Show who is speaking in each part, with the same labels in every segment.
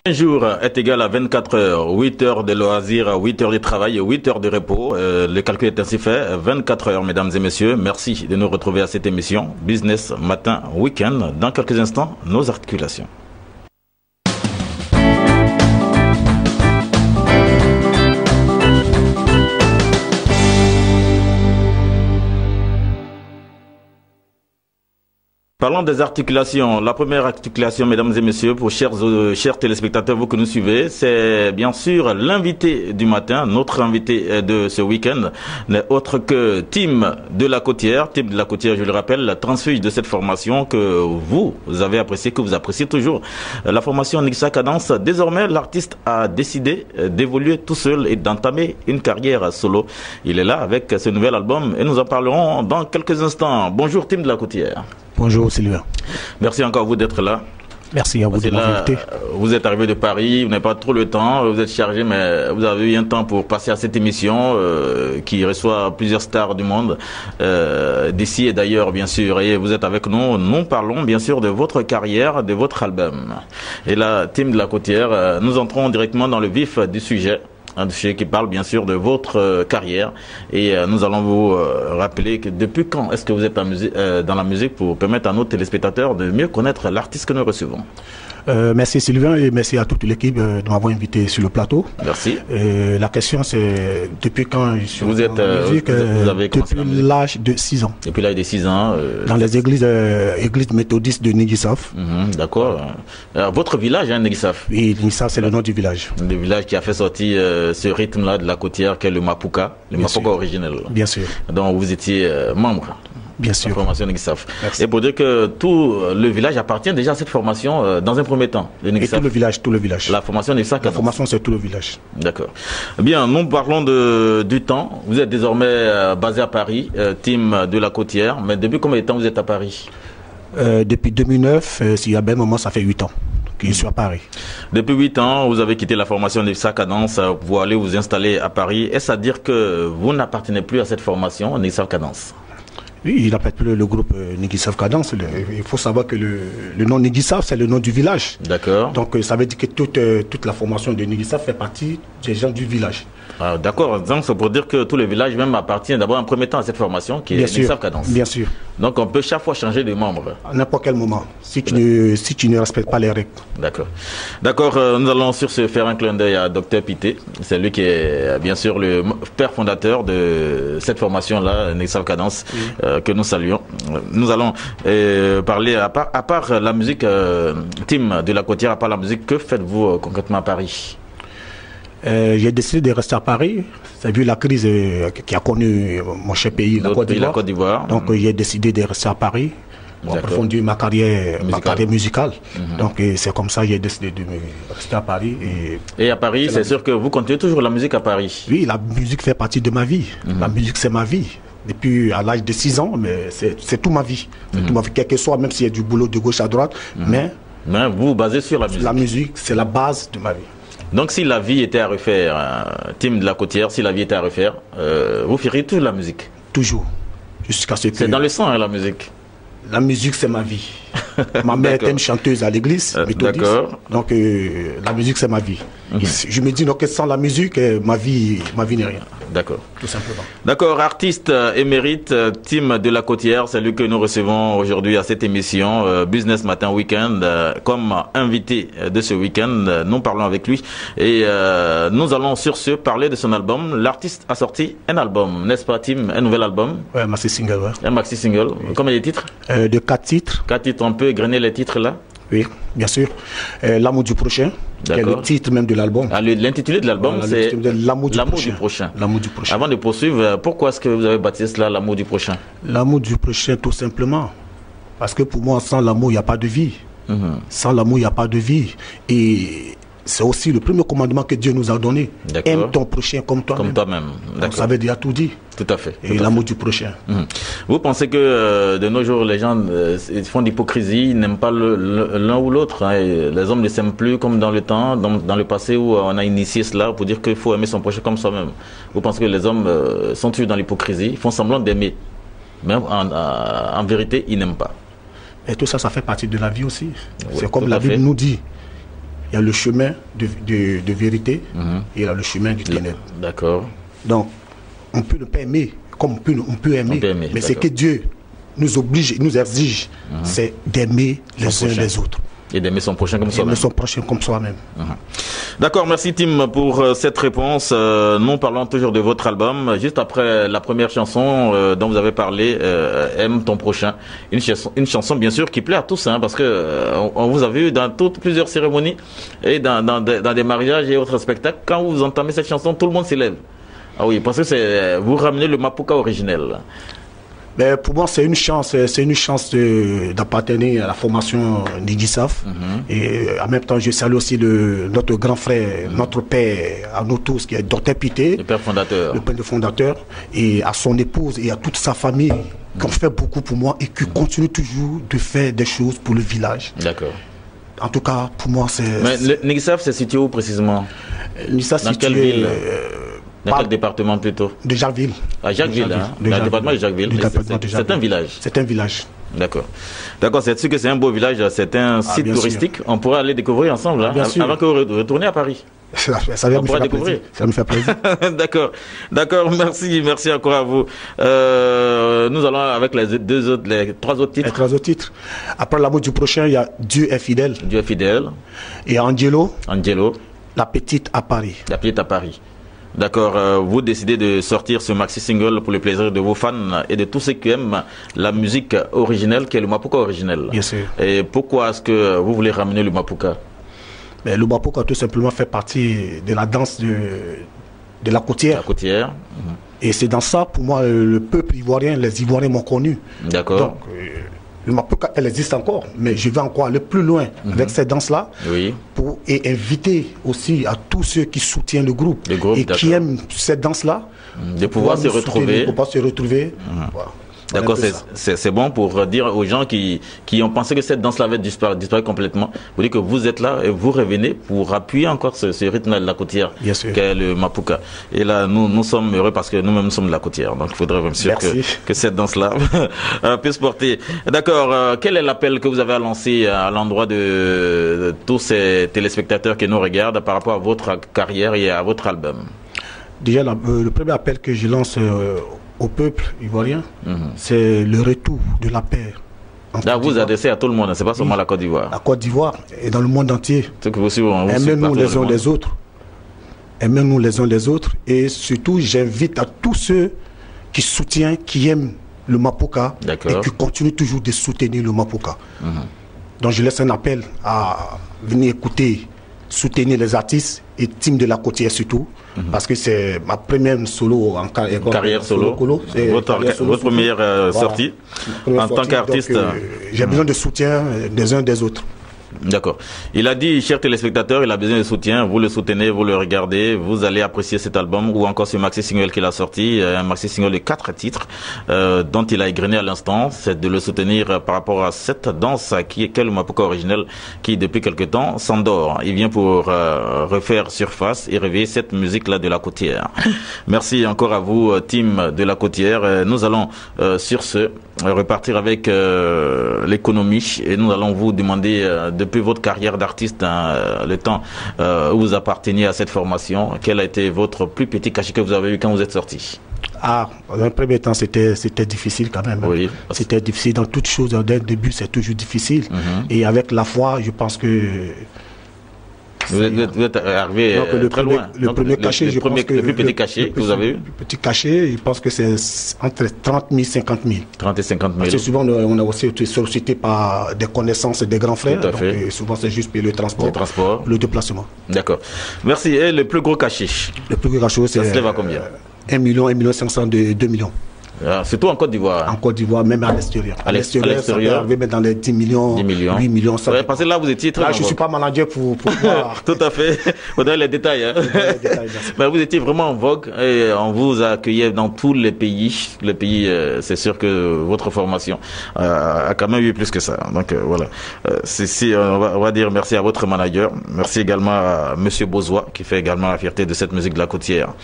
Speaker 1: Un jour est égal à 24 heures, 8 heures de loisirs, 8 heures de travail et 8 heures de repos. Le calcul est ainsi fait, 24 heures, mesdames et messieurs. Merci de nous retrouver à cette émission Business Matin Week-end. Dans quelques instants, nos articulations. Parlons des articulations. La première articulation, mesdames et messieurs, pour chers téléspectateurs, vous que nous suivez, c'est bien sûr l'invité du matin. Notre invité de ce week-end n'est autre que Tim de la Côtière. Tim de la Côtière, je le rappelle, la transfuge de cette formation que vous avez appréciée, que vous appréciez toujours. La formation Nixa Cadence. Désormais, l'artiste a décidé d'évoluer tout seul et d'entamer une carrière solo. Il est là avec ce nouvel album et nous en parlerons dans quelques instants. Bonjour Tim de la Côtière.
Speaker 2: Bonjour Sylvain.
Speaker 1: Merci encore à vous d'être là.
Speaker 2: Merci à vous de m'inviter.
Speaker 1: Vous êtes arrivé de Paris, vous n'avez pas trop le temps, vous êtes chargé, mais vous avez eu un temps pour passer à cette émission qui reçoit plusieurs stars du monde, d'ici et d'ailleurs bien sûr. Et vous êtes avec nous, nous parlons bien sûr de votre carrière, de votre album. Et là, Tim de la Côtière, nous entrons directement dans le vif du sujet. Un dossier qui parle bien sûr de votre carrière et nous allons vous rappeler que depuis quand est-ce que vous êtes dans la musique pour permettre à nos téléspectateurs de mieux connaître l'artiste que nous recevons.
Speaker 2: Merci Sylvain et merci à toute l'équipe de m'avoir invité sur le plateau.
Speaker 1: Merci.
Speaker 2: La question c'est depuis quand je suis
Speaker 1: dans la musique, vous avez
Speaker 2: depuis l'âge de 6 ans.
Speaker 1: Depuis l'âge de 6 ans.
Speaker 2: Dans les églises méthodistes de Nigissaf.
Speaker 1: D'accord. Votre village, Nigissaf.
Speaker 2: Oui, Nigissaf c'est le nom du village.
Speaker 1: Le village qui a fait sortir ce rythme-là de la Côtière qui est le Mapuka, originel.
Speaker 2: Bien sûr.
Speaker 1: Dont vous étiez membre.
Speaker 2: Bien sûr.
Speaker 1: La formation Nigissaf. Et pour dire que tout le village appartient déjà à cette formation dans un premier temps.
Speaker 2: Et tout le village.
Speaker 1: La formation Nigissaf.
Speaker 2: La formation c'est tout le village.
Speaker 1: D'accord. Bien, nous parlons du temps. Vous êtes désormais basé à Paris, Tim de la Côtière. Mais depuis combien de temps vous êtes à Paris?
Speaker 2: Depuis 2009, s'il y a un moment, ça fait 8 ans. Je suis à Paris.
Speaker 1: Depuis 8 ans, vous avez quitté la formation Nixa Cadence pour aller vous installer à Paris. Est-ce à dire que vous n'appartenez plus à cette formation Nixa Cadence?
Speaker 2: Oui, il n'appelle plus le groupe Nigissaf Cadence. Il faut savoir que le nom Nigissaf, c'est le nom du village.
Speaker 1: D'accord.
Speaker 2: Donc ça veut dire que toute la formation de Nigissaf fait partie des gens du village.
Speaker 1: Ah, d'accord, donc c'est pour dire que tout le village même appartient d'abord en premier temps à cette formation qui est Nigissaf Cadence.
Speaker 2: Bien sûr.
Speaker 1: Donc on peut chaque fois changer de membre.
Speaker 2: À n'importe quel moment, si tu ne respectes pas les règles.
Speaker 1: D'accord. D'accord, nous allons sur ce faire un clin d'œil à Dr Pité. C'est lui qui est bien sûr le père fondateur de cette formation-là, Nigissaf Cadence, que nous saluons. Nous allons parler, à part la musique, Tim de la Côtière, à part la musique, que faites-vous concrètement à Paris?
Speaker 2: J'ai décidé de rester à Paris. C'est vu la crise qui a connu mon cher pays, la Côte d'Ivoire. Donc j'ai décidé de rester à Paris pour approfondir ma carrière musicale. Donc c'est comme ça que j'ai décidé de rester à Paris.
Speaker 1: Et à Paris, c'est sûr que vous continuez toujours la musique à Paris?
Speaker 2: Oui, la musique fait partie de ma vie. La musique c'est ma vie. Depuis à l'âge de 6 ans, mais c'est toute ma vie. C'est toute ma vie, quel que soit, même s'il y a du boulot de gauche à droite. Mais
Speaker 1: vous vous basez sur la musique?
Speaker 2: La musique, c'est la base de ma vie.
Speaker 1: Donc si la vie était à refaire, Tim de la Côtière, si la vie était à refaire, vous feriez toujours la musique?
Speaker 2: Toujours. Jusqu'à ce que... C'est
Speaker 1: dans le sang, la musique?
Speaker 2: La musique, c'est ma vie. Ma mère était une chanteuse à l'église méthodiste. Donc la musique, c'est ma vie. Je me dis donc que sans la musique, ma vie n'est rien.
Speaker 1: D'accord.
Speaker 2: Tout simplement.
Speaker 1: D'accord, artiste émérite, Tim de la Côtière, c'est lui que nous recevons aujourd'hui à cette émission Business Matin Week-end comme invité de ce week-end. Nous parlons avec lui et nous allons sur ce parler de son album. L'artiste a sorti un album, n'est-ce pas Tim? Un nouvel album?
Speaker 2: Oui, un maxi single. Ouais.
Speaker 1: Un maxi single. Oui. Combien de titres?
Speaker 2: De 4 titres.
Speaker 1: 4 titres, on peut égrener les titres là?
Speaker 2: Oui, bien sûr. L'amour du prochain, qui est le titre même de l'album.
Speaker 1: L'intitulé de l'album, c'est
Speaker 2: L'amour du prochain. L'amour du prochain.
Speaker 1: Avant de poursuivre, pourquoi est-ce que vous avez baptisé cela l'amour du prochain?
Speaker 2: L'amour du prochain, tout simplement. Parce que pour moi, sans l'amour, il n'y a pas de vie. Sans l'amour, il n'y a pas de vie. Et c'est aussi le premier commandement que Dieu nous a donné. Aime ton prochain comme toi-même.
Speaker 1: Comme toi-même.
Speaker 2: Donc ça veut dire tout dit.
Speaker 1: Tout à fait.
Speaker 2: Et l'amour du prochain.
Speaker 1: Vous pensez que de nos jours, les gens font d'hypocrisie, ils n'aiment pas l'un ou l'autre. Hein, les hommes ne s'aiment plus comme dans le temps, dans le passé où on a initié cela pour dire qu'il faut aimer son prochain comme soi-même. Vous pensez que les hommes sont toujours dans l'hypocrisie, ils font semblant d'aimer. Mais en vérité, ils n'aiment pas.
Speaker 2: Et tout ça, ça fait partie de la vie aussi. Oui, c'est comme la Bible nous dit. il y a le chemin de vérité et il y a le chemin du ténèbre.
Speaker 1: D'accord.
Speaker 2: Donc, on peut ne pas aimer comme on peut aimer, mais c'est que Dieu nous oblige, nous exige, c'est d'aimer les uns les autres.
Speaker 1: Et d'aimer son prochain comme soi-même.
Speaker 2: Aimer son prochain comme soi-même.
Speaker 1: D'accord, merci Tim pour cette réponse. Nous parlons toujours de votre album. Juste après la première chanson dont vous avez parlé, Aime ton prochain. Une chanson bien sûr qui plaît à tous, hein, parce que on vous a vu dans plusieurs cérémonies et dans des mariages et autres spectacles. Quand vous entendez cette chanson, tout le monde s'élève. Ah oui, parce que vous ramenez le Mapuka originel.
Speaker 2: Mais pour moi, c'est une chance d'appartenir à la formation Nigissaf. Et en même temps, je salue aussi notre grand frère, notre père, à nous tous, qui est Dr Pité,
Speaker 1: le père fondateur.
Speaker 2: Le père fondateur, et à son épouse et à toute sa famille, qui ont fait beaucoup pour moi et qui continuent toujours de faire des choses pour le village.
Speaker 1: D'accord.
Speaker 2: En tout cas, pour moi, c'est...
Speaker 1: Mais Nigissaf, c'est situé où précisément?
Speaker 2: Nigissaf,
Speaker 1: dans quelle ville? Dans quel département plutôt?
Speaker 2: De Jacquesville.
Speaker 1: À Jacquesville, le département de Jacquesville. C'est un village.
Speaker 2: C'est un village.
Speaker 1: D'accord. D'accord, c'est sûr que c'est un beau village, c'est un site touristique. On pourra aller découvrir ensemble, avant que vous retourniez à Paris.
Speaker 2: Ça va me faire plaisir. Ça me fait plaisir.
Speaker 1: D'accord. D'accord, merci encore à vous. Nous allons avec les trois autres titres.
Speaker 2: Les trois autres titres. Après l'amour du prochain, il y a Dieu est fidèle.
Speaker 1: Dieu est fidèle.
Speaker 2: Et Angelo.
Speaker 1: La petite à Paris. La petite à Paris. D'accord, vous décidez de sortir ce maxi single pour le plaisir de vos fans et de tous ceux qui aiment la musique originelle qui est le Mapuka originel.
Speaker 2: Bien sûr.
Speaker 1: Et pourquoi est-ce que vous voulez ramener le Mapuka?
Speaker 2: Mais le Mapuka tout simplement fait partie de la danse de la côtière.
Speaker 1: La côtière.
Speaker 2: Et c'est dans ça, pour moi, le peuple ivoirien, les Ivoiriens m'ont connu.
Speaker 1: D'accord.
Speaker 2: Donc, le Mapuka, elle existe encore, mais je vais encore aller plus loin avec cette danse-là et inviter aussi à tous ceux qui soutiennent le groupe et qui aiment cette danse-là
Speaker 1: de pouvoir se retrouver.
Speaker 2: Voilà.
Speaker 1: D'accord, c'est bon pour dire aux gens qui ont pensé que cette danse-là va disparaître complètement. Vous dites que vous êtes là et vous revenez pour appuyer encore ce rythme de la côtière qu'est le Mapuka. Et là, nous sommes heureux parce que nous-mêmes nous sommes de la côtière. Donc il faudrait bien sûr que cette danse-là puisse porter. D'accord, quel est l'appel que vous avez à lancer à l'endroit de tous ces téléspectateurs qui nous regardent par rapport à votre carrière et à votre album?
Speaker 2: Déjà, le premier appel que je lance au peuple ivoirien, c'est le retour de la paix.
Speaker 1: Là, vous adressez à tout le monde, c'est pas seulement la Côte d'Ivoire.
Speaker 2: La Côte d'Ivoire et dans le monde entier.
Speaker 1: Aimez-nous
Speaker 2: les uns les autres. Aimez-nous les uns les autres. Et surtout, j'invite à tous ceux qui soutiennent, qui aiment le Mapuka et qui continuent toujours de soutenir le Mapuka. Donc, je laisse un appel à venir écouter, soutenir les artistes et team de la côtière surtout, parce que c'est ma première solo en
Speaker 1: carrière solo. Votre première sortie en tant qu'artiste.
Speaker 2: J'ai besoin de soutien des uns des autres.
Speaker 1: D'accord. Il a dit, chers téléspectateurs, il a besoin de soutien. Vous le soutenez, vous le regardez, vous allez apprécier cet album ou encore ce maxi single qu'il a sorti, un maxi single de 4 titres dont il a égrené à l'instant. C'est de le soutenir par rapport à cette danse qui est le Mapuka originel qui depuis quelque temps s'endort. Il vient pour refaire surface et réveiller cette musique-là de la côtière. Merci encore à vous, team de la côtière. Nous allons sur ce repartir avec l'économie et nous allons vous demander depuis votre carrière d'artiste, le temps où vous apparteniez à cette formation, quel a été votre plus petit cachet que vous avez eu quand vous êtes sorti?
Speaker 2: Dans un premier temps, c'était difficile quand même.
Speaker 1: Oui.
Speaker 2: C'était difficile dans toutes choses. Dès le début, c'est toujours difficile. Et avec la foi, je pense que
Speaker 1: vous êtes arrivé très loin.
Speaker 2: Le premier cachet, je pense que...
Speaker 1: Le plus petit cachet que vous avez eu?
Speaker 2: Le petit cachet, je pense que c'est entre 30 000 et 50 000.
Speaker 1: 30 et 50 000.
Speaker 2: Parce que souvent, on a aussi été sollicité par des connaissances des grands frères.
Speaker 1: Tout à fait.
Speaker 2: Donc, souvent, c'est juste le transport, le déplacement.
Speaker 1: D'accord. Merci. Et le plus gros cachet?
Speaker 2: Le plus gros cachet, c'est...
Speaker 1: Ça se lève à combien?
Speaker 2: 1 million, 1 million 500 de 2 millions.
Speaker 1: Surtout en Côte d'Ivoire.
Speaker 2: En Côte d'Ivoire, même à l'extérieur.
Speaker 1: À l'extérieur,
Speaker 2: ça peut arriver dans les 10 millions, 8 millions. Ça
Speaker 1: parce que là, vous étiez très...
Speaker 2: Là, je ne suis pas manager pour voir.
Speaker 1: Tout à fait. Vous donnez les détails. Hein. Mais vous étiez vraiment en vogue et on vous a accueilli dans tous les pays. Les pays, c'est sûr que votre formation a quand même eu plus que ça. Donc voilà. On va dire merci à votre manager. Merci également à Monsieur Bozois qui fait également la fierté de cette musique de la côtière.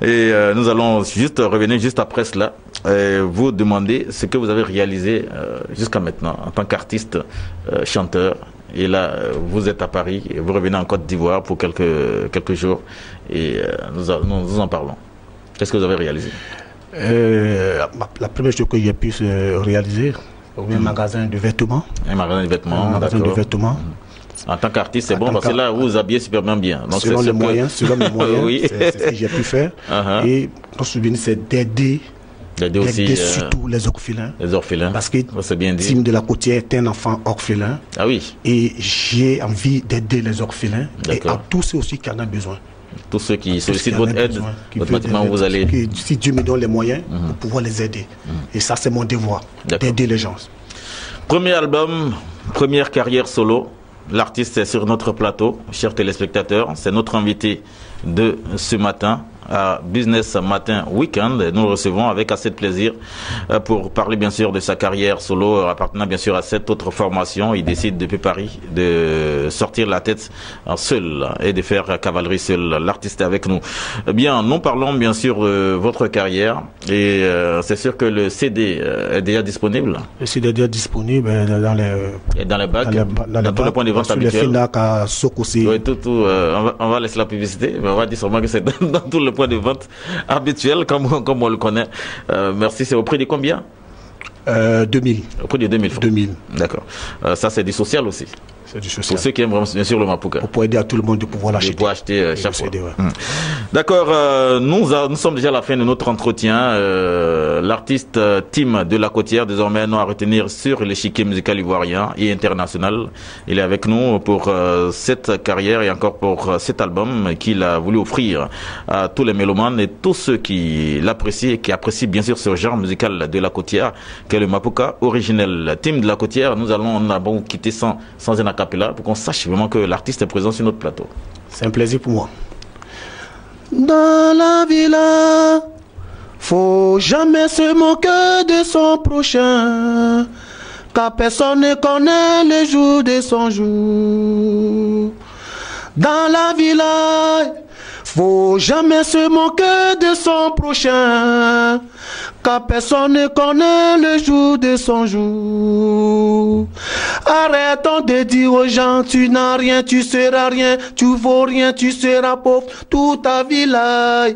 Speaker 1: Et nous allons revenir juste après cela. Vous demander ce que vous avez réalisé jusqu'à maintenant en tant qu'artiste, chanteur Et là, vous êtes à Paris, et vous revenez en Côte d'Ivoire pour quelques jours, et nous en parlons. Qu'est-ce que vous avez réalisé?
Speaker 2: La première chose que j'ai pu réaliser, un magasin de vêtements.
Speaker 1: Un magasin de vêtements,
Speaker 2: un magasin de vêtements.
Speaker 1: En tant qu'artiste, c'est bon, parce que là, vous vous habillez super bien. Donc
Speaker 2: selon les moyens,
Speaker 1: oui.
Speaker 2: C'est ce que j'ai pu faire. Et mon souvenir, c'est d'aider surtout les orphelins.
Speaker 1: Les orphelins.
Speaker 2: Parce que Tim de la Côtière est un enfant orphelin.
Speaker 1: Ah oui.
Speaker 2: Et j'ai envie d'aider les orphelins et à tous ceux aussi qui en ont besoin.
Speaker 1: Tous ceux qui sollicitent votre aide, automatiquement vous allez...
Speaker 2: Si Dieu me donne les moyens pour pouvoir les aider. Et ça, c'est mon devoir, d'aider les gens.
Speaker 1: Premier album, première carrière solo. L'artiste est sur notre plateau, chers téléspectateurs. C'est notre invité de ce matin à Business Matin Weekend. Nous le recevons avec assez de plaisir pour parler bien sûr de sa carrière solo appartenant bien sûr à cette autre formation. Il décide depuis Paris de sortir la tête seul et de faire cavalerie seul. L'artiste est avec nous. Bien, nous parlons bien sûr de votre carrière et c'est sûr que le CD est déjà disponible.
Speaker 2: Le CD est déjà disponible dans les
Speaker 1: bacs, dans tous les points de vente habituels.
Speaker 2: Sur les FINAC à Sokosi.
Speaker 1: Oui, on va laisser la publicité, mais on va dire seulement que c'est dans tous les points de vente habituel comme on le connaît. Merci. C'est au prix de combien?
Speaker 2: 2000.
Speaker 1: Au prix de 2000 francs. 2000. D'accord. Ça, c'est du social aussi.
Speaker 2: C'est du social.
Speaker 1: Pour ceux qui aiment vraiment, bien sûr, le Mapuka.
Speaker 2: Pour aider à tout le monde de pouvoir l'acheter.
Speaker 1: Pour acheter chaque fois. D'accord. Nous sommes déjà à la fin de notre entretien. L'artiste Tim de la Côtière, désormais, nous à retenir sur l'échiquier musical ivoirien et international. Il est avec nous pour cette carrière et encore pour cet album qu'il a voulu offrir à tous les mélomanes et tous ceux qui l'apprécient et qui apprécient bien sûr ce genre musical de la Côtière, qu'est le Mapuka originel. Tim de la Côtière, on a bon quitté sans un acapella pour qu'on sache vraiment que l'artiste est présent sur notre plateau.
Speaker 2: C'est un plaisir pour moi. Dans la villa, faut jamais se moquer de son prochain, car personne ne connaît le jour de son jour. Dans la villa, faut jamais se moquer de son prochain, car personne ne connaît le jour de son jour. Arrêtons de dire aux gens, tu n'as rien, tu seras rien, tu vaux rien, tu seras pauvre toute ta vie là.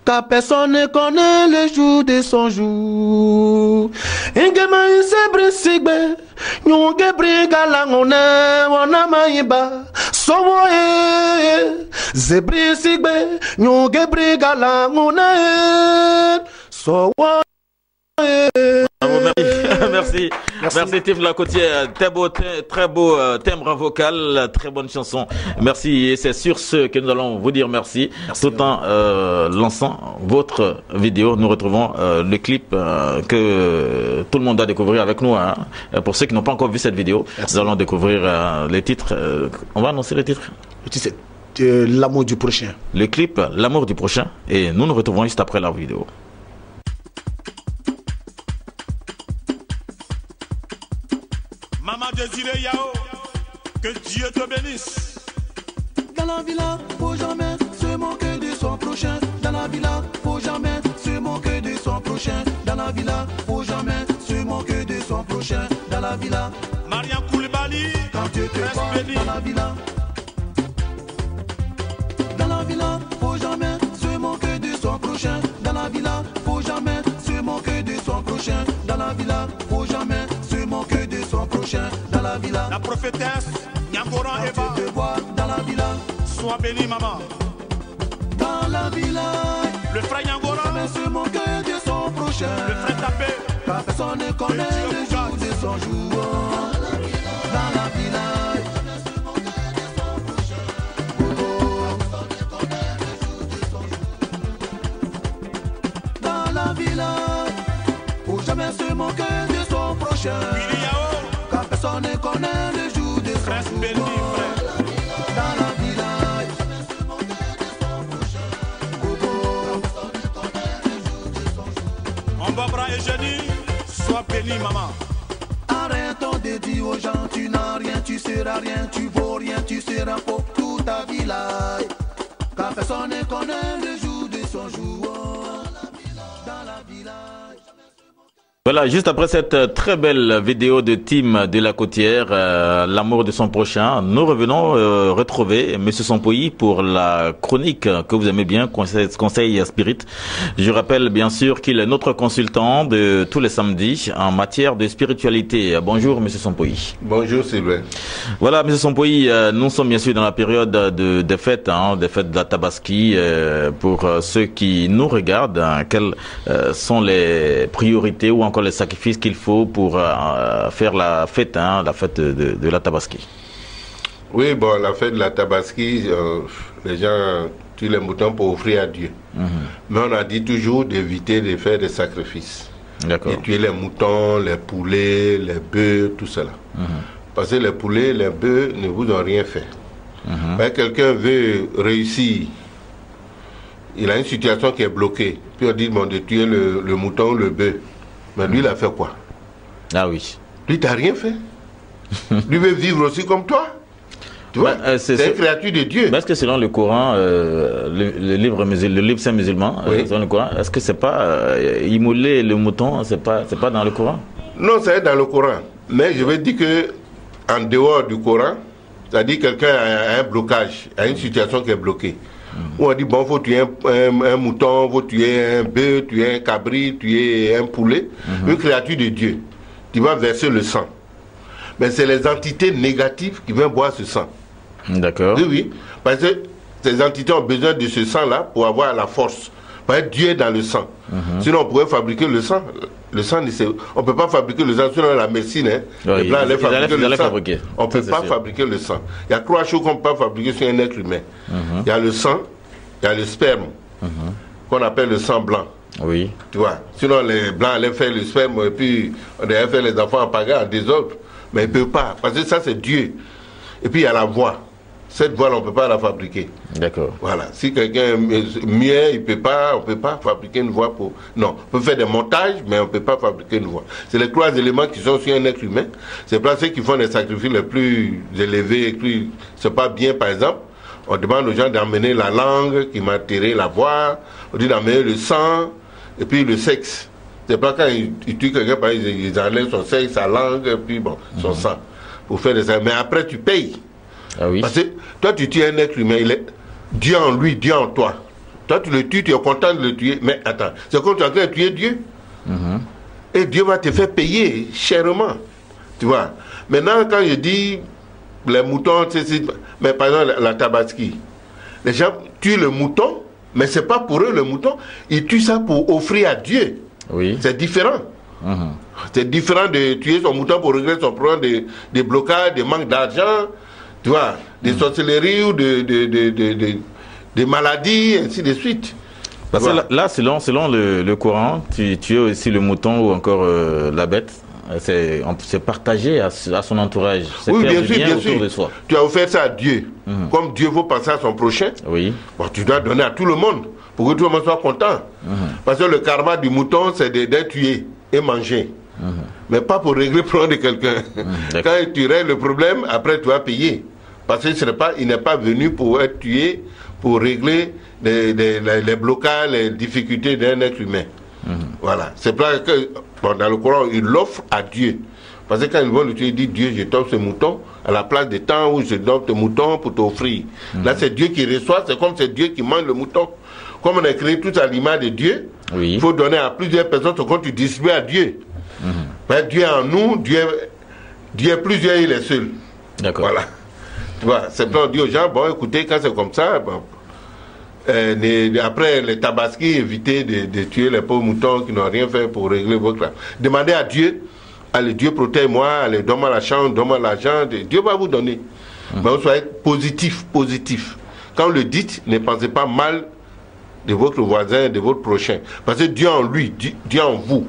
Speaker 2: Car personne ne connaît le jour de son jour. Ingema insebre sigbe, nyonge bringa langone, wana maïba, sowoe. Zebre sigbe, nyonge bringa langone, sowoe.
Speaker 1: Merci. Merci Tim de la Côtière. Très beau timbre vocal, très bonne chanson. Merci. Et c'est sur ce que nous allons vous dire merci. Tout en lançant votre vidéo. Nous retrouvons le clip que tout le monde doit découvrir avec nous. Hein. Pour ceux qui n'ont pas encore vu cette vidéo, nous allons découvrir les titres. On va annoncer les titres.
Speaker 2: Le titre, c'est L'amour du prochain.
Speaker 1: Le clip, L'amour du prochain. Et nous nous retrouvons juste après la vidéo.
Speaker 3: Maman Désiré Yao, que Dieu te bénisse.
Speaker 4: Dans la villa, faut jamais se moquer de son prochain. Dans la villa, faut jamais se moquer de son prochain. Dans la villa, faut jamais se moquer de son prochain. Dans la villa,
Speaker 3: Mariam Koulibaly,
Speaker 4: quand tu te vois dans la villa. Dans la villa, faut jamais se moquer de son prochain. Dans la villa, faut jamais se moquer de son prochain. Dans la villa, faut jamais se moquer de son prochain. Dans la villa,
Speaker 3: la prophétesse Nyangoran Eva,
Speaker 4: te vois dans la villa.
Speaker 3: Sois béni maman.
Speaker 4: Dans la villa,
Speaker 3: le frère Nyangoran
Speaker 4: jamais se moquer de son prochain.
Speaker 3: Le frère Tapé,
Speaker 4: car personne ne connaît le jour de son jour. Dans la villa, jamais se moquer de son prochain. Personne ne connaît le jour de son jour. Dans la villa, faut jamais se moquer de son prochain. Car personne ne connaît le jour de son jour. Dans la villa, jamais se moquer de son prochain. Personne ne connaît le jour de son jour.
Speaker 3: On Barbara et Jenny, sois béni maman.
Speaker 4: Arrêtons de dire aux gens, tu n'as rien, tu seras rien, tu vaux rien, tu seras pauvre toute ta vie là. Car personne ne connaît le jour de son jour. Dans la villa.
Speaker 1: Voilà, juste après cette très belle vidéo de Tim de la Côtière, l'amour de son prochain, nous revenons retrouver M. Sampoy pour la chronique que vous aimez bien, Conseil Spirit. Je rappelle bien sûr qu'il est notre consultant de tous les samedis en matière de spiritualité. Bonjour M. Sampoy.
Speaker 5: Bonjour Sylvain.
Speaker 1: Voilà M. Sampoy, nous sommes bien sûr dans la période des fêtes, des fêtes de la Tabaski. Pour ceux qui nous regardent, quelles sont les priorités ou encore les sacrifices qu'il faut pour faire la fête de la Tabaski?
Speaker 5: Oui, bon, la fête de la Tabaski, les gens tuent les moutons pour offrir à Dieu. Mais on a dit toujours d'éviter de faire des sacrifices.
Speaker 1: D'accord.
Speaker 5: De tuer les moutons, les poulets, les bœufs, tout cela. Parce que les poulets, les bœufs ne vous ont rien fait. Quelqu'un veut réussir, il a une situation qui est bloquée. Puis on dit bon, de tuer le mouton, le bœuf. Mais lui, il a fait quoi?
Speaker 1: Ah oui.
Speaker 5: Lui, t'as rien fait. Lui veut vivre aussi comme toi. Tu vois, c'est une créature de Dieu.
Speaker 1: Est-ce que selon le Coran, le livre saint musulman, selon le Coran, est-ce que c'est pas immoler le mouton, c'est pas dans le Coran?
Speaker 5: Non, c'est dans le Coran. Mais je veux dire que en dehors du Coran, c'est-à-dire quelqu'un a un blocage, a une situation qui est bloquée. Où on dit, bon, il faut tuer un mouton, il faut tuer un bœuf, tuer un cabri, tuer un poulet, une créature de Dieu. Tu vas verser le sang. Mais c'est les entités négatives qui viennent boire ce sang.
Speaker 1: D'accord.
Speaker 5: Oui, oui. Parce que ces entités ont besoin de ce sang-là pour avoir la force. Parce que Dieu est dans le sang. Sinon, on pourrait fabriquer le sang. Le sang, on ne peut pas fabriquer le sang, sinon la médecine, les Blancs allaient fabriquer le sang. On ne peut pas fabriquer le sang. Il y a 3 choses qu'on ne peut pas fabriquer sur un être humain. Il y a le sang, il y a le sperme, qu'on appelle le sang blanc.
Speaker 1: Oui.
Speaker 5: Tu vois, sinon les Blancs allaient faire le sperme et puis on allait faire les enfants en pagaille, en désordre. Mais ils ne peuvent pas, parce que ça c'est Dieu. Et puis il y a la voix. Cette voix, on ne peut pas la fabriquer.
Speaker 1: D'accord.
Speaker 5: Voilà. Si quelqu'un est muet, on ne peut pas fabriquer une voix pour... Non, on peut faire des montages, mais on ne peut pas fabriquer une voix. C'est les 3 éléments qui sont sur un être humain. C'est pas ceux qui font les sacrifices les plus élevés, plus... C'est pas bien, par exemple. On demande aux gens d'emmener la langue, qui m'a tiré la voix. On dit d'emmener le sang, et puis le sexe. C'est pas quand ils tuent quelqu'un, par exemple, ils enlèvent son sexe, sa langue, et puis bon, son sang. Pour faire des... Mais après, tu payes.
Speaker 1: Ah oui.
Speaker 5: Parce que toi, tu tues un être humain, il est Dieu en lui, Dieu en toi. Toi, tu le tues, tu es content de le tuer. Mais attends, c'est comme tu es en train de tuer Dieu. Et Dieu va te faire payer chèrement. Tu vois. Maintenant, quand je dis les moutons, mais par exemple, la Tabaski, les gens tuent le mouton, mais ce n'est pas pour eux le mouton. Ils tuent ça pour offrir à Dieu.
Speaker 1: Oui.
Speaker 5: C'est différent. C'est différent de tuer son mouton pour régler son problème de blocage, de manque d'argent. Tu vois, des sorcelleries ou des maladies, ainsi de suite.
Speaker 1: Parce que là, selon le Coran, tu es aussi le mouton ou encore la bête. C'est partagé à son entourage.
Speaker 5: Oui, bien sûr. De soi. Tu as offert ça à Dieu. Comme Dieu veut penser à son prochain, bon, tu dois donner à tout le monde pour que tout le monde soit content. Parce que le karma du mouton, c'est d'être tué et manger. Mais pas pour régler le problème de quelqu'un. Quand tu règles le problème, après tu vas payer. Parce qu'il n'est pas venu pour être tué, pour régler les blocages, les difficultés d'un être humain. Voilà. C'est pas que bon, dans le Coran, il l'offre à Dieu. Parce que quand ils vont le tuer, il dit Dieu, je t'offre ce mouton à la place des temps où je donne ce mouton pour t'offrir. Là, c'est Dieu qui reçoit, c'est comme c'est Dieu qui mange le mouton. Comme on a créé tout à l'image de Dieu, il faut donner à plusieurs personnes ce qu'on tu distribues à Dieu. Dieu est en nous, Dieu est plusieurs, il est seul.
Speaker 1: D'accord.
Speaker 5: Voilà. Tu vois, c'est pas on dit aux gens, bon écoutez, quand c'est comme ça, bon, après les Tabaski, évitez de tuer les pauvres moutons qui n'ont rien fait pour régler votre cas. Demandez à Dieu, allez, Dieu protège-moi, allez, donne-moi la chance, donne-moi l'argent, Dieu va vous donner. Mais vous soyez positif. Quand vous le dites, ne pensez pas mal de votre voisin, de votre prochain. Parce que Dieu en lui, Dieu en vous.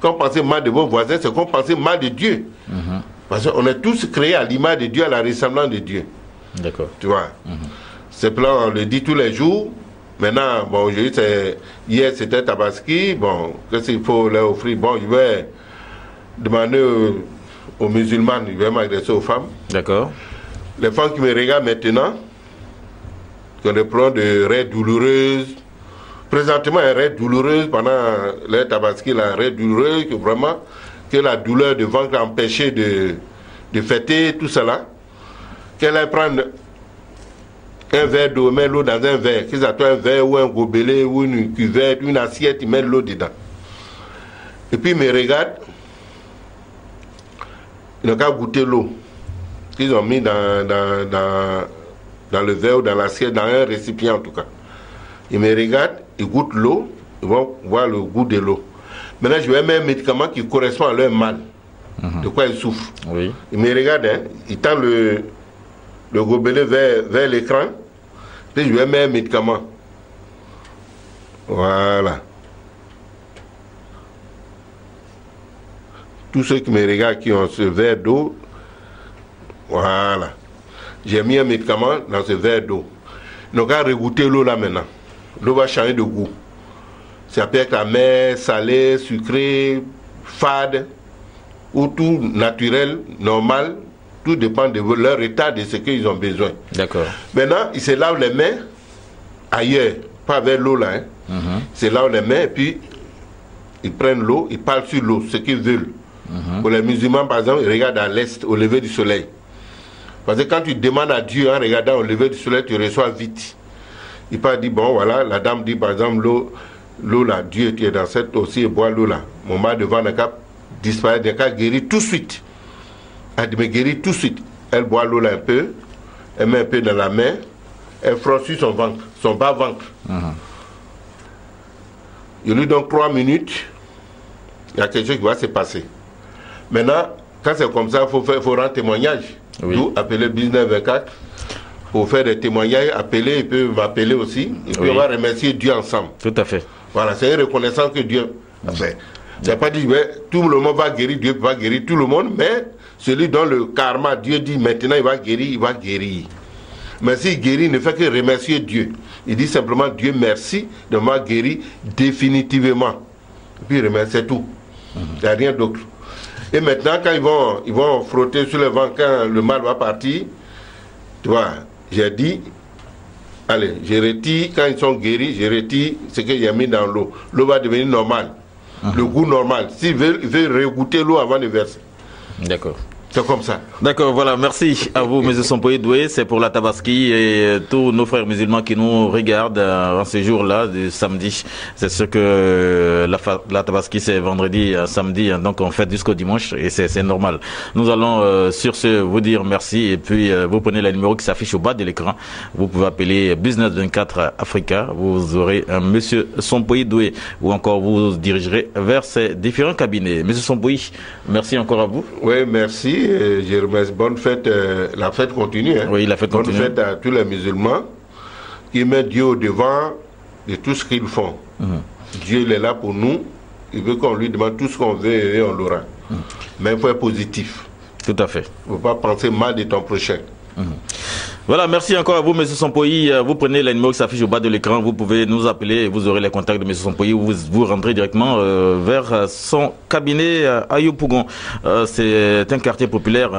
Speaker 5: Quand vous pensez mal de vos voisins, c'est qu'on pensez mal de Dieu. Parce qu'on est tous créés à l'image de Dieu, à la ressemblance de Dieu.
Speaker 1: D'accord.
Speaker 5: Tu vois. C'est plan, on le dit tous les jours. Maintenant, bon, hier c'était Tabaski. Bon, qu'est-ce qu'il faut leur offrir? Bon, je vais demander aux musulmans, je vais m'adresser aux femmes.
Speaker 1: D'accord.
Speaker 5: Les femmes qui me regardent maintenant, qui ont des problèmes de raies douloureuses, présentement un raid douloureuse pendant les Tabaski, la raid douloureuse, que vraiment, que la douleur de ventre a empêché de fêter, tout cela. Qu'elle aille prendre un verre d'eau, met l'eau dans un verre, qu'ils attendent un verre ou un gobelet ou une cuvette, une assiette, ils mettent l'eau dedans. Et puis ils me regardent, ils n'ont qu'à goûter l'eau qu'ils ont mis dans le verre ou dans l'assiette, dans un récipient en tout cas. Ils me regardent, ils goûtent l'eau, ils vont voir le goût de l'eau. Maintenant, je vais mettre un médicament qui correspond à leur mal, de quoi ils souffrent. Oui. Ils me regardent, hein, ils tendent le gobelet vers l'écran, puis je vais mettre un médicament. Voilà. Tous ceux qui me regardent qui ont ce verre d'eau, voilà. J'ai mis un médicament dans ce verre d'eau. Donc, à regoûter l'eau là maintenant. L'eau va changer de goût. Ça peut être amère, salé, sucré, fade, ou tout naturel, normal. Tout dépend de leur état, de ce qu'ils ont besoin. D'accord. Maintenant, ils se lavent les mains ailleurs, pas avec l'eau là. Hein. Ils se lavent les mains et puis ils prennent l'eau, ils parlent sur l'eau, ce qu'ils veulent. Pour les musulmans, par exemple, ils regardent à l'est, au lever du soleil. Parce que quand tu demandes à Dieu en regardant au lever du soleil, tu reçois vite. Il peut dire, bon voilà, la dame dit par exemple, l'eau là, Dieu qui est dans cette eau aussi, et boit l'eau là. Mon mal devant n'a qu'à disparaître, n'a qu'à guérir tout de suite. Elle me guérit tout de suite. Elle boit l'eau là un peu, elle met un peu dans la main, elle frotte sur son ventre, son bas-ventre. Il lui donne 3 minutes, il y a quelque chose qui va se passer. Maintenant, quand c'est comme ça, il faut rendre témoignage. Oui. D'où appeler Business 24 pour faire des témoignages, appeler, il peut m'appeler aussi, et puis on va remercier Dieu ensemble. Tout à fait. Voilà, c'est une reconnaissance que Dieu a fait. Il n'a pas dit, ouais, tout le monde va guérir, Dieu va guérir tout le monde, mais celui dont le karma, Dieu dit maintenant il va guérir, il va guérir. Mais s'il guérit, il ne fait que remercier Dieu. Il dit simplement, Dieu merci de m'avoir guéri définitivement. Et puis il remercie, c'est tout. Il n'y a rien d'autre. Et maintenant, quand ils vont frotter sur le ventre, quand le mal va partir, tu vois, j'ai dit, allez, je retire, quand ils sont guéris, je retire ce que j'ai mis dans l'eau. L'eau va devenir normale, le goût normal. S'ils veulent, ils veulent regoûter l'eau avant de verser. D'accord. C'est comme ça. D'accord, voilà, merci à vous, M. Sompoy Doué. C'est pour la Tabaski et tous nos frères musulmans qui nous regardent en ce jour-là, du samedi. C'est sûr que la Tabaski, c'est vendredi, samedi, donc on fête jusqu'au dimanche et c'est normal. Nous allons sur ce vous dire merci et puis vous prenez le numéro qui s'affiche au bas de l'écran. Vous pouvez appeler Business 24 Africa. Vous aurez un M. Sompoy Doué ou encore vous dirigerez vers ces différents cabinets. M. Sompoy, merci encore à vous. Oui, merci. Je remercie. Bonne fête. La fête continue. Hein. Oui, la fête continue. Bonne fête à tous les musulmans qui mettent Dieu au devant de tout ce qu'ils font. Dieu il est là pour nous. Il veut qu'on lui demande tout ce qu'on veut et on l'aura. Mais il faut être positif. Tout à fait. Il ne faut pas penser mal de ton prochain. Voilà, merci encore à vous, M. Sompoy. Vous prenez le numéro qui s'affiche au bas de l'écran. Vous pouvez nous appeler et vous aurez les contacts de M. Sompoy. Vous rentrez directement vers son cabinet à Yopougon. C'est un quartier populaire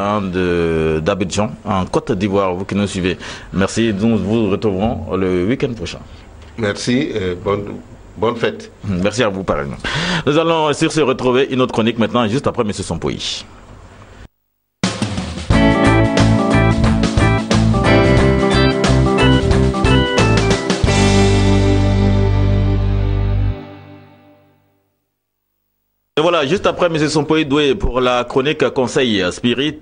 Speaker 5: d'Abidjan, en Côte d'Ivoire, vous qui nous suivez. Merci. Nous vous retrouverons le week-end prochain. Merci. Bonne fête. Merci à vous, pareillement. Nous allons se retrouver une autre chronique maintenant, juste après M. Sompoy. Et voilà, juste après M. Sompoy Doué pour la chronique Conseil Spirit,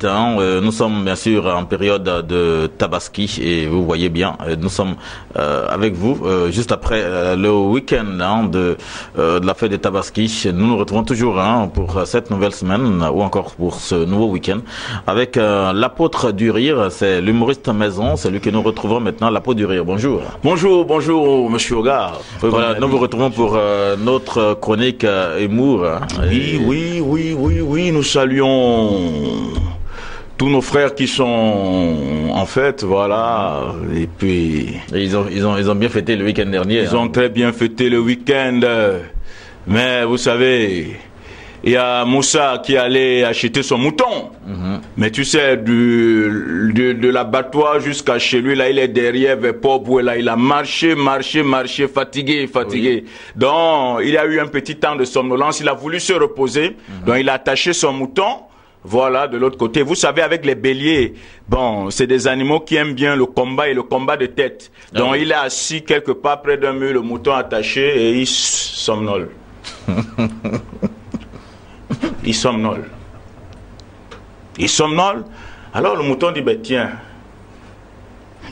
Speaker 5: nous sommes bien sûr en période de Tabaski et vous voyez bien, nous sommes avec vous juste après le week-end de la fête de Tabaski. Nous nous retrouvons toujours pour cette nouvelle semaine ou encore pour ce nouveau week-end avec l'apôtre du rire, c'est l'humoriste maison, c'est lui que nous retrouvons maintenant, l'apôtre du rire. Bonjour. Bonjour Monsieur Hogar. Voilà, nous vous retrouvons pour notre chronique humour. Oui, nous saluons tous nos frères qui sont en fête, voilà, et puis... Ils ont bien fêté le week-end dernier. Ils ont très bien fêté le week-end, mais vous savez,
Speaker 6: Il y a Moussa qui allait acheter son mouton. Mais tu sais, de l'abattoir jusqu'à chez lui, là, il est derrière, vers Port-Boué, là, il a marché, fatigué. Oui. Donc, il a eu un petit temps de somnolence, il a voulu se reposer. Donc, il a attaché son mouton. Voilà, de l'autre côté. Vous savez, avec les béliers, bon, c'est des animaux qui aiment bien le combat et le combat de tête. Donc, il est assis quelque part près d'un mur, le mouton attaché, et il somnole. Il somnole. Alors, le mouton dit, ben tiens,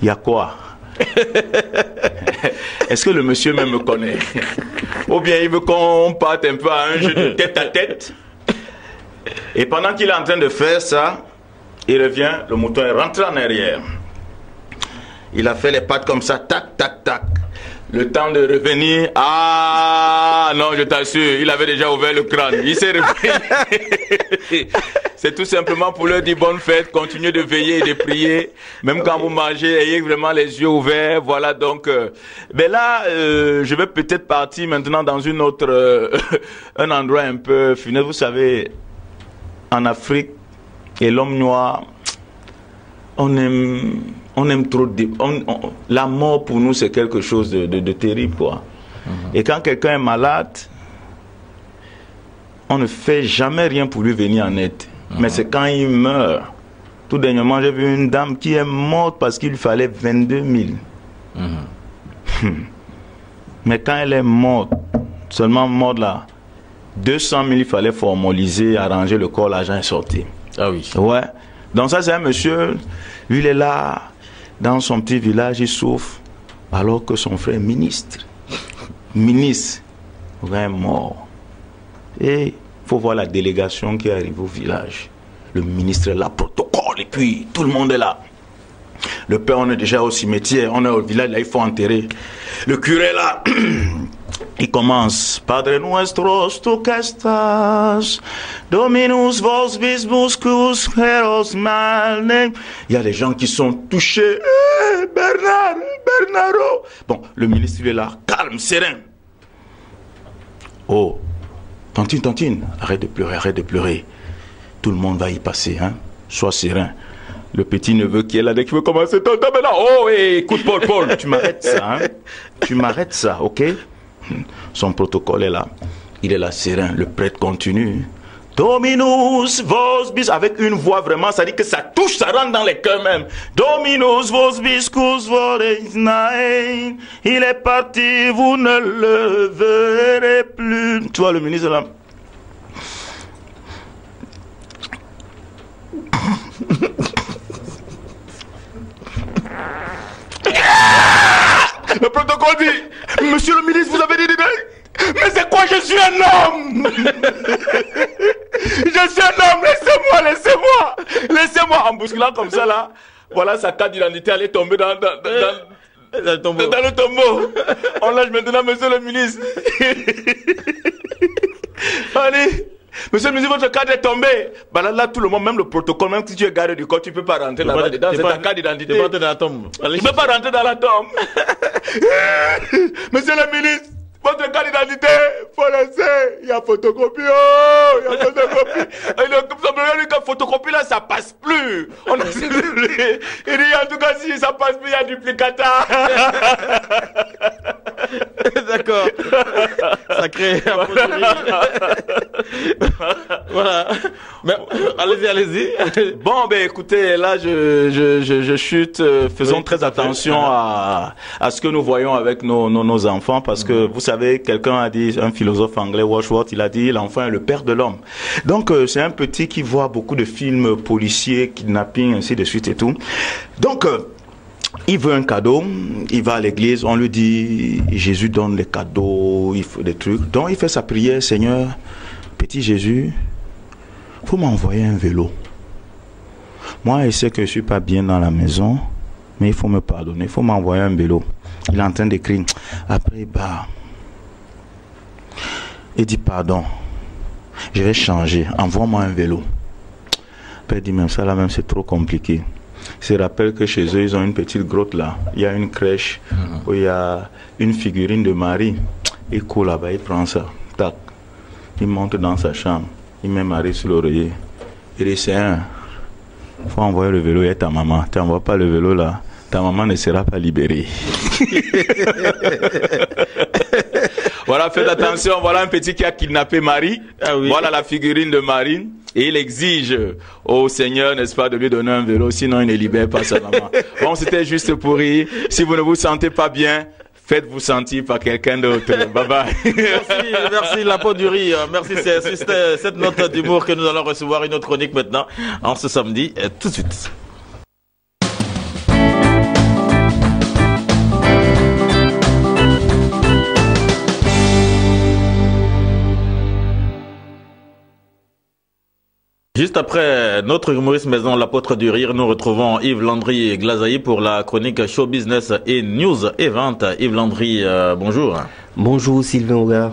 Speaker 6: il y a quoi? Est-ce que le monsieur même me connaît? Ou bien il veut qu'on parte un peu à un jeu de tête à tête? Et pendant qu'il est en train de faire ça, il revient, le mouton est rentré en arrière. Il a fait les pattes comme ça, tac, tac, tac. Le temps de revenir, ah non, je t'assure, il avait déjà ouvert le crâne. Il s'est réveillé. C'est tout simplement pour leur dire bonne fête, continuez de veiller et de prier. Même quand vous mangez, ayez vraiment les yeux ouverts. Voilà donc. Mais là, je vais peut-être partir maintenant dans une autre, un endroit un peu funeste. Vous savez, en Afrique, et l'homme noir, on aime trop. La mort pour nous, c'est quelque chose de terrible, quoi. Et quand quelqu'un est malade, on ne fait jamais rien pour lui venir en aide. Mais c'est quand il meurt. Tout dernièrement, j'ai vu une dame qui est morte parce qu'il lui fallait 22 000. Mais quand elle est morte, seulement morte là, 200 000, il fallait formaliser, arranger le corps, l'argent est sorti.
Speaker 1: Ah oui.
Speaker 6: Ouais. Donc ça, c'est un monsieur, lui, il est là, dans son petit village, il souffre, alors que son frère est ministre. Ministre, est mort. Et il faut voir la délégation qui arrive au village. Le ministre est là, protocole, et puis tout le monde est là. Le père, on est déjà au cimetière, on est au village, là, il faut enterrer. Le curé est là. Il commence. Padre nuestros, tu que estás, Dominus vos visbuscus, heros malne. Il y a des gens qui sont touchés. Bernardo. Bon, le ministre, il est là, calme, serein. Oh, Tantine, arrête de pleurer. Tout le monde va y passer, hein. Sois serein. Le petit neveu qui est là, dès qu'il veut commencer, mais là, oh, écoute, Paul, tu m'arrêtes ça, hein. Tu m'arrêtes ça, ok? Son protocole est là. Il est là, serein. Le prêtre continue. Dominus vos bis, avec une voix vraiment, ça dit que ça touche, ça rentre dans les cœurs même. Dominus vos biscus voreinae. Il est parti, vous ne le verrez plus. Tu vois le ministre là. Le protocole dit, monsieur le ministre, vous avez dit, mais c'est quoi, je suis un homme. Je suis un homme, laissez-moi. En bousculant comme ça là, voilà sa carte d'identité, elle est tombée dans le tombeau. On lâche maintenant, monsieur le ministre. Allez. Monsieur le ministre, votre carte est tombée. Bah là, tout le monde, même le protocole, même si tu es garde du corps, tu ne peux pas rentrer là-bas dedans. C'est ta carte d'identité. Tu ne peux pas rentrer dans la tombe. Tu ne peux pas rentrer dans la tombe. Monsieur le ministre, votre carte d'identité, faut laisser. Il y a photocopie. Il y a photocopie là, ça passe plus. On a il dit en tout cas, si ça passe plus, il y a duplicata.
Speaker 1: D'accord. Ça crée un peu de voilà. Mais allez-y. Bon, ben écoutez, là je chute. Faisons très attention à ce que nous voyons avec nos enfants, parce que vous savez, quelqu'un a dit, un philosophe anglais, Wordsworth, il a dit, l'enfant est le père de l'homme. Donc c'est un petit qui voit beaucoup de films policiers, kidnapping, ainsi de suite et tout. Donc il veut un cadeau, il va à l'église, on lui dit, Jésus donne les cadeaux, il faut des trucs. Donc il fait sa prière, Seigneur, petit Jésus, faut m'envoyer un vélo. Moi, je sais que je suis pas bien dans la maison, mais il faut me pardonner, il faut m'envoyer un vélo. Il est en train d'écrire. Après, il dit, pardon, je vais changer, envoie-moi un vélo. Après, il dit, même ça là, même c'est trop compliqué. Il se rappelle que chez eux, ils ont une petite grotte là. Il y a une crèche où il y a une figurine de Marie. Il court là-bas, il prend ça. Tac. Il monte dans sa chambre.
Speaker 6: Il met Marie sur l'oreiller. Il dit, c'est un. Faut envoyer le vélo, il y a ta maman. Tu n'envoies pas le vélo là, ta maman ne sera pas libérée. Voilà, faites attention, voilà un petit qui a kidnappé Marie. Ah oui. Voilà la figurine de Marie. Et il exige au Seigneur, n'est-ce pas, de lui donner un vélo, sinon il ne libère pas sa maman. Bon, c'était juste pour rire. Si vous ne vous sentez pas bien, faites-vous sentir par quelqu'un d'autre. Bye bye.
Speaker 1: Merci la peau du riz. Merci, c'est cette note d'humour que nous allons recevoir une autre chronique maintenant, en ce samedi, tout de suite. Juste après notre humoriste maison, l'apôtre du rire, nous retrouvons Yves Landry Glazaï pour la chronique Show Business et News Event. Yves Landry, bonjour.
Speaker 7: Bonjour Sylvain Ouga.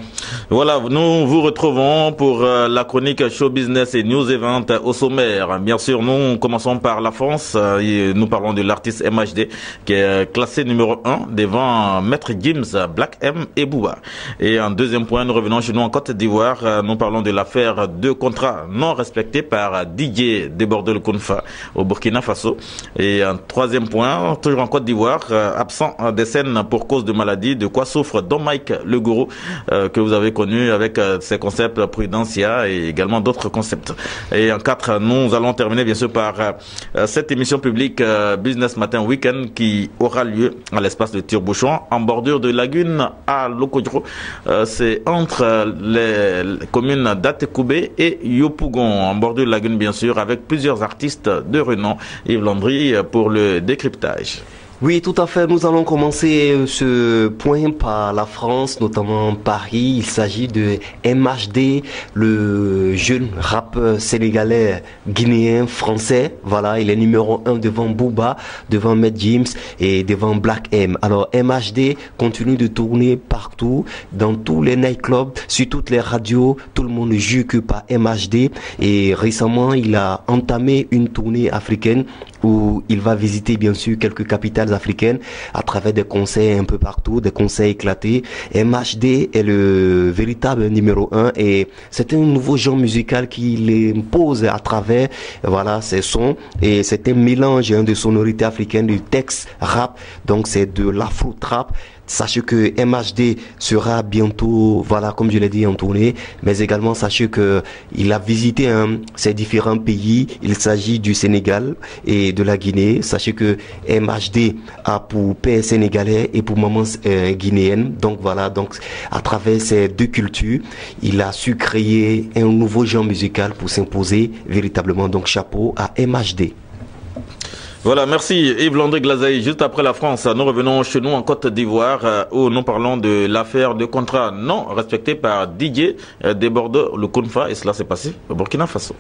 Speaker 1: Voilà, nous vous retrouvons pour la chronique Show Business et News Event au sommaire. Bien sûr, nous commençons par la France. Nous parlons de l'artiste MHD qui est classé numéro 1 devant Maître Gims, Black M et Booba. Et en deuxième point, nous revenons chez nous en Côte d'Ivoire. Nous parlons de l'affaire de contrats non respectés par Didier Desbordes-le-Kounfa au Burkina Faso. Et en troisième point, toujours en Côte d'Ivoire, absent des scènes pour cause de maladie, de quoi souffre Don Mike le gourou que vous avez connu avec ses concepts Prudencia et également d'autres concepts. Et en 4, nous allons terminer bien sûr par cette émission publique Business Matin Weekend qui aura lieu à l'espace de Tire-Bouchon en bordure de Lagune à Lokodro. C'est entre les communes d'Atekoubé et Yopougon en bordure de Lagune bien sûr avec plusieurs artistes de renom. Yves Landry pour le décryptage.
Speaker 7: Oui, tout à fait. Nous allons commencer ce point par la France, notamment Paris. Il s'agit de MHD, le jeune rappeur sénégalais, guinéen, français. Voilà, il est numéro 1 devant Booba, devant Maître Gims et devant Black M. Alors, MHD continue de tourner partout, dans tous les nightclubs, sur toutes les radios. Tout le monde ne joue que par MHD. Et récemment, il a entamé une tournée africaine où il va visiter bien sûr quelques capitales africaines à travers des concerts un peu partout, des concerts éclatés. MHD est le véritable numéro 1 et c'est un nouveau genre musical qu'il impose à travers voilà ses sons et c'est un mélange de sonorités africaines, du texte rap, donc c'est de l'afro-trap. Sachez que MHD sera bientôt, voilà, comme je l'ai dit, en tournée, mais également sachez que il a visité ces différents pays. Il s'agit du Sénégal et de la Guinée. Sachez que MHD a pour père sénégalais et pour maman guinéenne. Donc voilà, donc à travers ces deux cultures, il a su créer un nouveau genre musical pour s'imposer véritablement. Donc chapeau à MHD.
Speaker 1: Voilà, merci Yves Landry Glazaï. Juste après la France, nous revenons chez nous en Côte d'Ivoire où nous parlons de l'affaire de contrat non respecté par Didier Desbordes-le-Kounfa et cela s'est passé au Burkina Faso.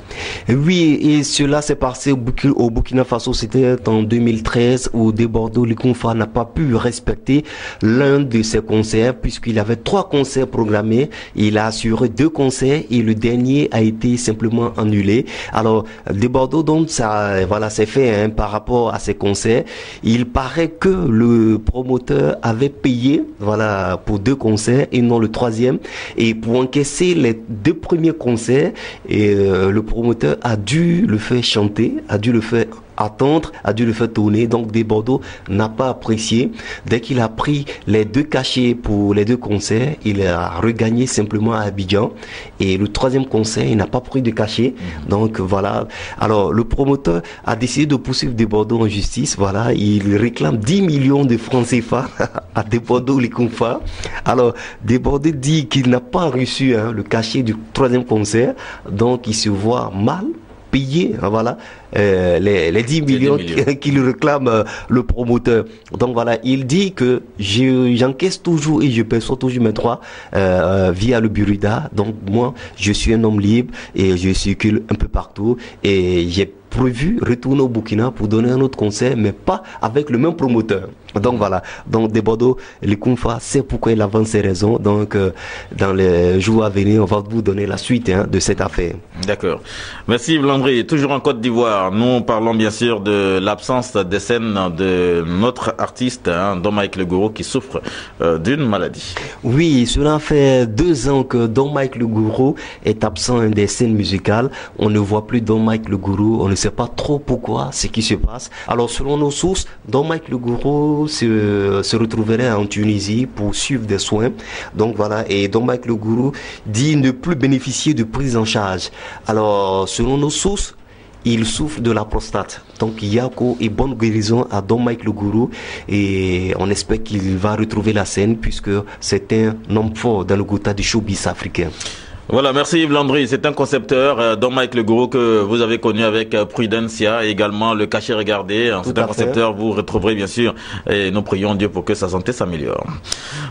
Speaker 7: Oui, et cela s'est passé au Burkina Faso, c'était en 2013 où Desbordes-le-Kounfa n'a pas pu respecter l'un de ses concerts puisqu'il avait 3 concerts programmés. Il a assuré 2 concerts et le dernier a été simplement annulé. Alors, Desbordes, donc ça, voilà, c'est fait par rapport à ces concerts. Il paraît que le promoteur avait payé, voilà, pour 2 concerts et non le 3e. Et pour encaisser les 2 premiers concerts, et le promoteur a dû le faire chanter, a dû le faire attendre, a dû le faire tourner. Donc Desbordes n'a pas apprécié. Dès qu'il a pris les 2 cachets pour les 2 concerts, il a regagné simplement à Abidjan. Et le 3e concert, il n'a pas pris de cachet. Donc voilà. Alors le promoteur a décidé de poursuivre Desbordes en justice. Voilà, il réclame 10 millions de francs CFA à Desbordes-le-Kounfa. Alors Desbordes dit qu'il n'a pas reçu le cachet du 3e concert. Donc il se voit mal payer, voilà, les 10 millions qu'il réclame le promoteur. Donc voilà, il dit que j'encaisse toujours et je perçois toujours mes droits via le Burida. Donc moi, je suis un homme libre et je circule un peu partout et j'ai prévu retourner au Burkina pour donner un autre concert, mais pas avec le même promoteur. Donc voilà, donc Desbordes-le-Kounfa sait pourquoi il avance ses raisons. Donc dans les jours à venir, on va vous donner la suite de cette affaire.
Speaker 1: D'accord. Merci Yves Landry. Toujours en Côte d'Ivoire. Voilà, nous parlons bien sûr de l'absence des scènes de notre artiste, Don Mike Le Guru, qui souffre d'une maladie.
Speaker 7: Oui, cela fait 2 ans que Don Mike Le Guru est absent des scènes musicales. On ne voit plus Don Mike Le Guru, on ne sait pas trop pourquoi, ce qui se passe. Alors selon nos sources, Don Mike Le Guru se retrouverait en Tunisie pour suivre des soins. Donc voilà, et Don Mike Le Guru dit ne plus bénéficier de prise en charge. Alors selon nos sources, il souffre de la prostate. Donc Yako et bonne guérison à Don Mike Le Guru, et on espère qu'il va retrouver la scène puisque c'est un homme fort dans le gotha du showbiz africain.
Speaker 1: Voilà, merci Yves Landry. C'est un concepteur, Don Mike Le Guru, que vous avez connu avec Prudencia, et également Le Cachet Regardé. C'est un concepteur, vous retrouverez bien sûr, et nous prions Dieu pour que sa santé s'améliore.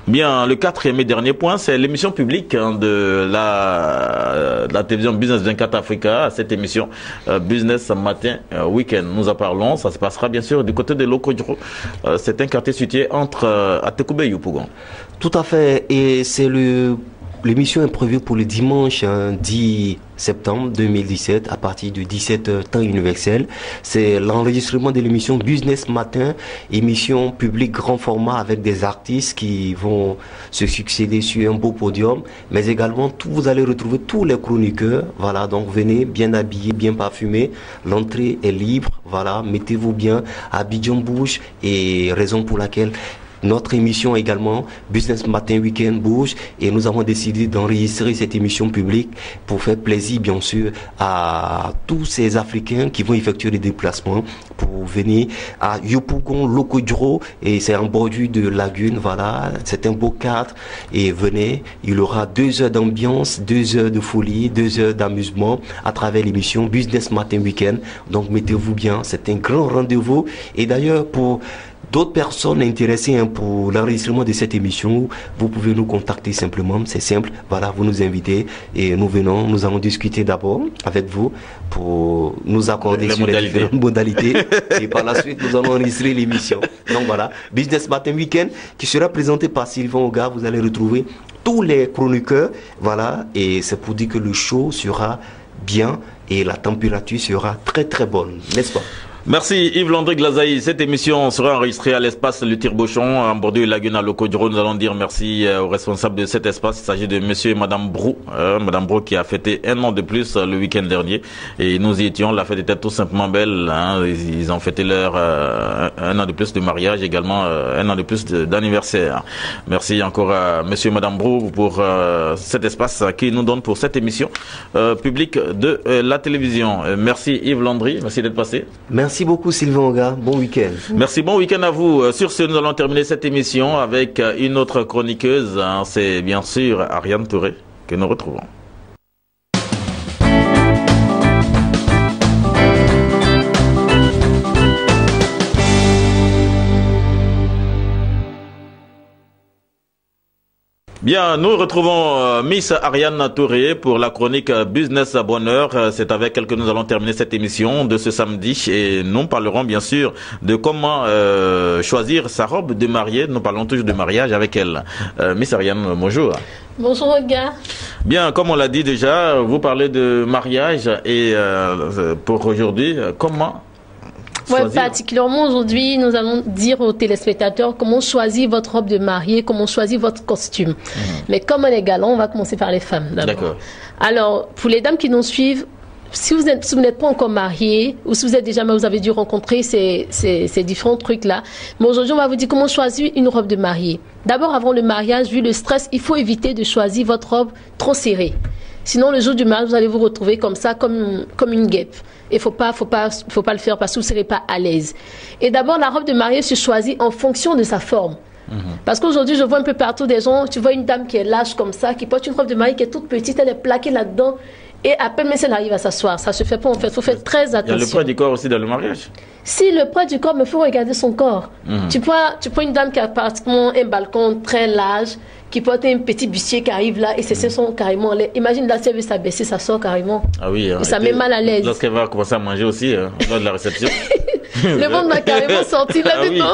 Speaker 1: Bien, le 4e et dernier point, c'est l'émission publique de la télévision Business 24 Africa, cette émission Business Matin Week-end. Nous en parlons, ça se passera bien sûr du côté de Lokodjo. C'est un quartier situé entre Atekoubé et Yopougon.
Speaker 7: Tout à fait, et c'est l'émission est prévue pour le dimanche 10 septembre 2017 à partir de 17h temps universel. C'est l'enregistrement de l'émission Business Matin, émission publique grand format avec des artistes qui vont se succéder sur un beau podium, mais également vous allez retrouver tous les chroniqueurs. Voilà, donc venez bien habillés, bien parfumés. L'entrée est libre. Voilà, mettez-vous bien, Abidjan bouge, et raison pour laquelle notre émission également, Business Matin Week-end bouge, et nous avons décidé d'enregistrer cette émission publique pour faire plaisir bien sûr à tous ces Africains qui vont effectuer des déplacements pour venir à Yopougon, Lokodjo, et c'est en bordure de lagune. Voilà, c'est un beau cadre, et venez, il y aura 2 heures d'ambiance, 2 heures de folie, 2 heures d'amusement à travers l'émission Business Matin Week-end. Donc mettez-vous bien, c'est un grand rendez-vous. Et d'ailleurs, pour d'autres personnes intéressées pour l'enregistrement de cette émission, vous pouvez nous contacter simplement, c'est simple. Voilà, vous nous invitez et nous venons, nous allons discuter d'abord avec vous pour nous accorder sur les différentes modalités, et par la suite nous allons enregistrer l'émission. Donc voilà, Business Matin Week-end qui sera présenté par Sylvain Oga. Vous allez retrouver tous les chroniqueurs, voilà, et c'est pour dire que le show sera bien et la température sera très très bonne, n'est-ce pas?
Speaker 1: Merci Yves Landry Glazaï. Cette émission sera enregistrée à l'espace Le Tire-Bochon, en bordure Lagune à Lokodjo. Nous allons dire merci aux responsables de cet espace. Il s'agit de monsieur et madame Brou. Madame Brou qui a fêté 1 an de plus le week-end dernier. Et nous y étions. La fête était tout simplement belle. Ils ont fêté leur 1 an de plus de mariage, également 1 an de plus d'anniversaire. Merci encore à monsieur et madame Brou pour cet espace qu'ils nous donnent pour cette émission publique de la télévision. Merci Yves Landry. Merci d'être passé.
Speaker 7: Merci beaucoup Sylvain Oga, bon week-end.
Speaker 1: Merci, bon week-end à vous. Sur ce, nous allons terminer cette émission avec une autre chroniqueuse. C'est bien sûr Ariane Touré que nous retrouvons. Bien, nous retrouvons Miss Ariane Touré pour la chronique Business à Bonheur. C'est avec elle que nous allons terminer cette émission de ce samedi, et nous parlerons bien sûr de comment choisir sa robe de mariée. Nous parlons toujours de mariage avec elle. Miss Ariane, bonjour.
Speaker 8: Bonjour gars.
Speaker 1: Bien, comme on l'a dit déjà, vous parlez de mariage, et pour aujourd'hui, comment
Speaker 8: particulièrement aujourd'hui, nous allons dire aux téléspectateurs comment choisir votre robe de mariée, comment choisir votre costume. Mais comme on est galant, on va commencer par les femmes d'abord. D'accord. Alors, pour les dames qui nous suivent, si vous n'êtes pas encore marié, ou si vous êtes déjà marié, vous avez dû rencontrer ces différents trucs-là. Mais aujourd'hui, on va vous dire comment choisir une robe de mariée. D'abord, avant le mariage, vu le stress, il faut éviter de choisir votre robe trop serrée. Sinon, le jour du mariage, vous allez vous retrouver comme ça, comme une guêpe. Et faut pas le faire parce que vous ne serez pas à l'aise. Et d'abord, la robe de mariée se choisit en fonction de sa forme. Parce qu'aujourd'hui, je vois un peu partout des gens, tu vois une dame qui est lâche comme ça, qui porte une robe de mariée qui est toute petite, elle est plaquée là-dedans. Et à peine, mais elle arrive à s'asseoir. Ça ne se fait pas, en fait. Il faut faire très attention.
Speaker 1: Il y a le poids du corps aussi dans le mariage.
Speaker 8: Si, le poids du corps, mais il faut regarder son corps. Tu prends une dame qui a pratiquement un balcon très large, qui porte un petit bustier qui arrive là, et ses seins sont carrément là. Imagine là, si elle veut s'abaisser, ça sort carrément.
Speaker 1: Ah oui.
Speaker 8: Et ça met mal à l'aise.
Speaker 1: Lorsqu'elle va commencer à manger aussi, lors de la réception.
Speaker 8: Le ventre va carrément sortir là-dedans.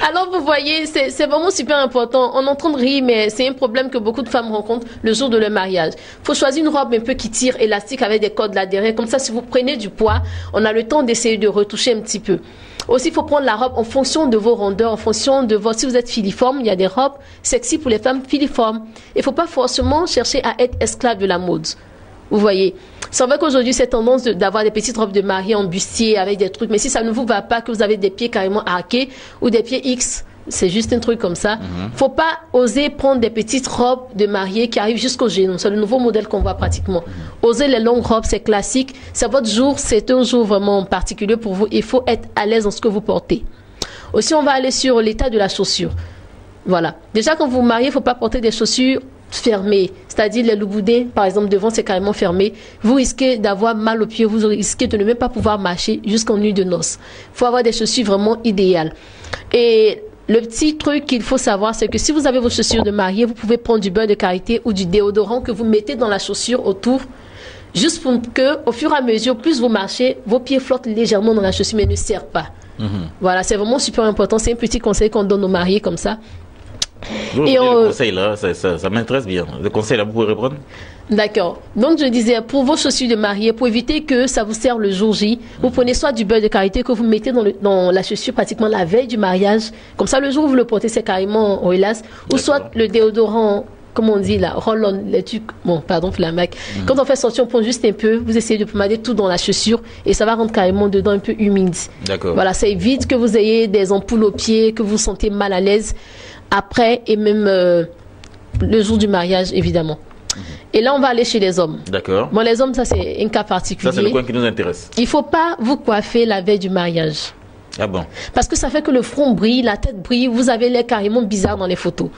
Speaker 8: Alors, vous voyez, c'est vraiment super important. On est en train de rire, mais c'est un problème que beaucoup de femmes rencontrent le jour de leur mariage. Il faut choisir une robe un peu qui tire, élastique, avec des cordes là derrière. Comme ça, si vous prenez du poids, on a le temps d'essayer de retoucher un petit peu. Aussi, il faut prendre la robe en fonction de vos rondeurs, en fonction de votre... Si vous êtes filiforme, il y a des robes sexy pour les femmes filiformes. Il ne faut pas forcément chercher à être esclave de la mode. Vous voyez, c'est vrai qu'aujourd'hui, c'est tendance d'avoir des petites robes de mariée en bustier avec des trucs. Mais si ça ne vous va pas, que vous avez des pieds carrément arqués ou des pieds X, c'est juste un truc comme ça. Faut pas oser prendre des petites robes de mariée qui arrivent jusqu'au genou. C'est le nouveau modèle qu'on voit pratiquement. Oser les longues robes, c'est classique. C'est votre jour, c'est un jour vraiment particulier pour vous. Il faut être à l'aise dans ce que vous portez. Aussi, on va aller sur l'état de la chaussure. Voilà. Déjà, quand vous vous mariez, il ne faut pas porter des chaussures fermées. C'est-à-dire les loups-boudins, par exemple, devant, c'est carrément fermé. Vous risquez d'avoir mal aux pieds. Vous risquez de ne même pas pouvoir marcher jusqu'en nuit de noces. Il faut avoir des chaussures vraiment idéales. Et le petit truc qu'il faut savoir, c'est que si vous avez vos chaussures de mariée, vous pouvez prendre du beurre de karité ou du déodorant que vous mettez dans la chaussure autour, juste pour que, au fur et à mesure, plus vous marchez, vos pieds flottent légèrement dans la chaussure, mais ne serrent pas. Voilà, c'est vraiment super important. C'est un petit conseil qu'on donne aux mariés comme ça.
Speaker 1: Le conseil là, ça m'intéresse bien. Le conseil là, vous pouvez reprendre? D'accord.
Speaker 8: Donc je disais, pour vos chaussures de mariée, pour éviter que ça vous serre le jour J, vous prenez soit du beurre de karité que vous mettez dans la chaussure pratiquement la veille du mariage. Comme ça, le jour où vous le portez, c'est carrément en hélas. Ou soit le déodorant, comme on dit là, roll-on, les trucs, bon, pardon pour la marque. Quand on fait sortir, on prend juste un peu, vous essayez de pomader tout dans la chaussure et ça va rendre carrément dedans un peu humide. D'accord. Voilà, ça évite que vous ayez des ampoules aux pieds, que vous vous sentez mal à l'aise après et même le jour du mariage, évidemment. Et là, on va aller chez les hommes. D'accord. Bon, les hommes, ça, c'est un cas particulier.
Speaker 1: Ça, c'est le point qui nous intéresse.
Speaker 8: Il ne faut pas vous coiffer la veille du mariage.
Speaker 1: Ah bon? Parce
Speaker 8: que ça fait que le front brille, la tête brille, vous avez l'air carrément bizarre dans les photos.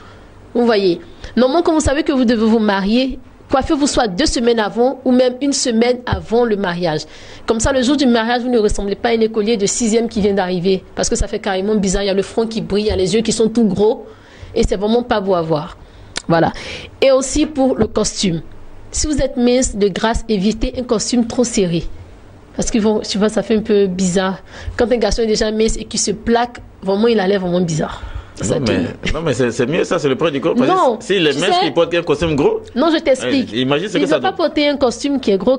Speaker 8: Vous voyez. Normalement, quand vous savez que vous devez vous marier, coiffez-vous soit 2 semaines avant ou même 1 semaine avant le mariage. Comme ça, le jour du mariage, vous ne ressemblez pas à un écolier de 6e qui vient d'arriver. Parce que ça fait carrément bizarre. Il y a le front qui brille, il y a les yeux qui sont tout gros. Et c'est vraiment pas beau à voir. Voilà. Et aussi pour le costume. Si vous êtes mince, de grâce, évitez un costume trop serré. Parce que tu vois, ça fait un peu bizarre. Quand un garçon est déjà mince et qu'il se plaque, vraiment, il a l'air vraiment bizarre.
Speaker 1: Non, mais c'est mieux ça, c'est le près du corps. Non, si les minces qui portent un costume gros.
Speaker 8: Non, je t'explique.
Speaker 1: Imagine ce que ça donne.
Speaker 8: Il ne faut pas porter un costume qui est gros.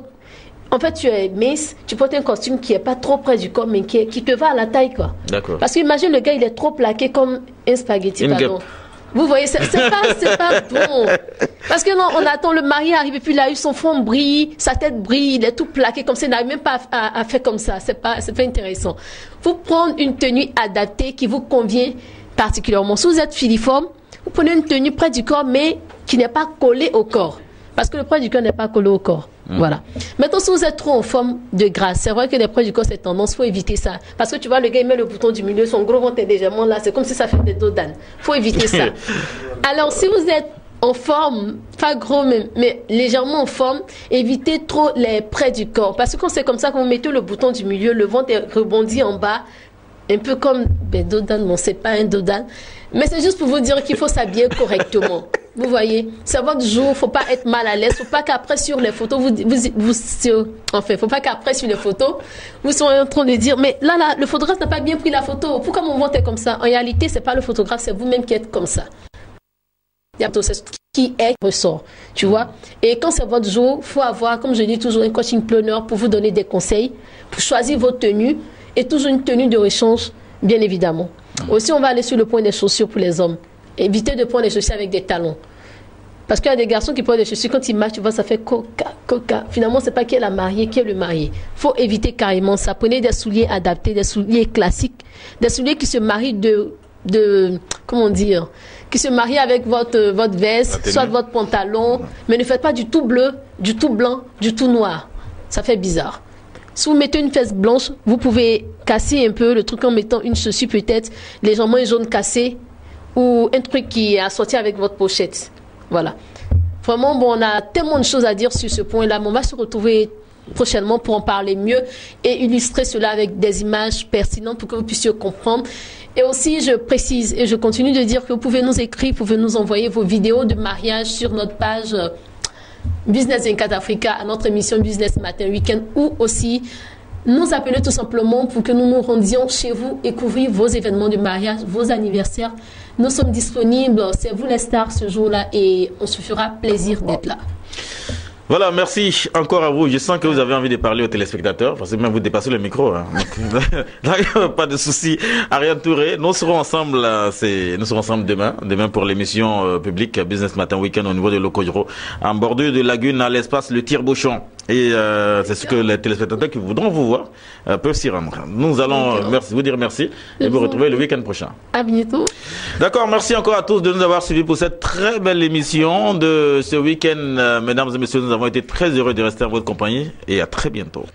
Speaker 8: En fait, tu es mince, tu portes un costume qui n'est pas trop près du corps, mais qui te va à la taille, quoi. D'accord. Parce qu'imagine, le gars, il est trop plaqué comme un spaghetti, pardon. Vous voyez, c'est pas bon. Parce que non, on attend le mari arrive et puis il a eu son front brille, sa tête brille, il est tout plaqué comme ça, il n'arrive même pas à faire comme ça. C'est pas intéressant. Faut prendre une tenue adaptée qui vous convient particulièrement. Si vous êtes filiforme, vous prenez une tenue près du corps, mais qui n'est pas collée au corps. Parce que le près du corps n'est pas collé au corps. Voilà. Maintenant, si vous êtes trop en forme de grâce, c'est vrai que les près du corps, c'est tendance, il faut éviter ça. Parce que tu vois, le gars, il met le bouton du milieu, son gros ventre est légèrement là, c'est comme si ça fait des dos d'âne. Il faut éviter ça. Alors, si vous êtes en forme, pas gros, mais légèrement en forme, évitez trop les près du corps. Parce que quand c'est comme ça, quand vous mettez le bouton du milieu, le ventre est rebondi en bas, un peu comme dos d'âne, bon, c'est pas un dos d'âne. Mais c'est juste pour vous dire qu'il faut s'habiller correctement. Vous voyez, c'est votre jour, il ne faut pas être mal à l'aise. Il ne faut pas qu'après sur les photos, faut pas qu'après sur les photos, vous soyez en train de dire, mais là, le photographe n'a pas bien pris la photo. Pourquoi mon ventre est comme ça? En réalité, ce n'est pas le photographe, c'est vous-même qui êtes comme ça. C'est ce qui est ressort, tu vois. Et quand c'est votre jour, il faut avoir, comme je dis toujours, un coaching planner pour vous donner des conseils, pour choisir votre tenue et toujours une tenue de rechange, bien évidemment. Aussi, on va aller sur le point des chaussures pour les hommes. Évitez de prendre des chaussures avec des talons. Parce qu'il y a des garçons qui portent des chaussures, quand ils marchent, tu vois, ça fait coca. Finalement, ce n'est pas qui est la mariée, qui est le marié. Il faut éviter carrément ça. Prenez des souliers adaptés, des souliers classiques, des souliers qui se marient comment dire, qui se marient avec votre veste, soit votre pantalon, mais ne faites pas du tout bleu, du tout blanc, du tout noir. Ça fait bizarre. Si vous mettez une fesse blanche, vous pouvez casser un peu le truc en mettant une chaussure peut-être légèrement jaune cassé ou un truc qui est assorti avec votre pochette. Voilà. Vraiment, bon, on a tellement de choses à dire sur ce point-là, mais on va se retrouver prochainement pour en parler mieux et illustrer cela avec des images pertinentes pour que vous puissiez comprendre. Et aussi, je précise et je continue de dire que vous pouvez nous écrire, vous pouvez nous envoyer vos vidéos de mariage sur notre page Business 24 Africa, à notre émission Business Matin Weekend, ou aussi nous appeler tout simplement pour que nous nous rendions chez vous et couvrir vos événements de mariage, vos anniversaires. Nous sommes disponibles, c'est vous les stars ce jour-là et on se fera plaisir d'être là.
Speaker 1: Voilà, merci encore à vous. Je sens que vous avez envie de parler aux téléspectateurs, parce que même vous dépassez le micro. Hein. Donc, pas de souci. Ariane Touré, nous serons ensemble demain pour l'émission publique Business Matin Week-end au niveau de Lokojro, en bordure de Lagune, à l'espace Le Tire-Bouchon. Et c'est ce que les téléspectateurs qui voudront vous voir peuvent s'y rendre. Nous allons vous dire merci et vous retrouver le week-end prochain.
Speaker 8: À bientôt.
Speaker 1: D'accord, merci encore à tous de nous avoir suivis pour cette très belle émission de ce week-end. Mesdames et messieurs, nous avons été très heureux de rester en votre compagnie et à très bientôt.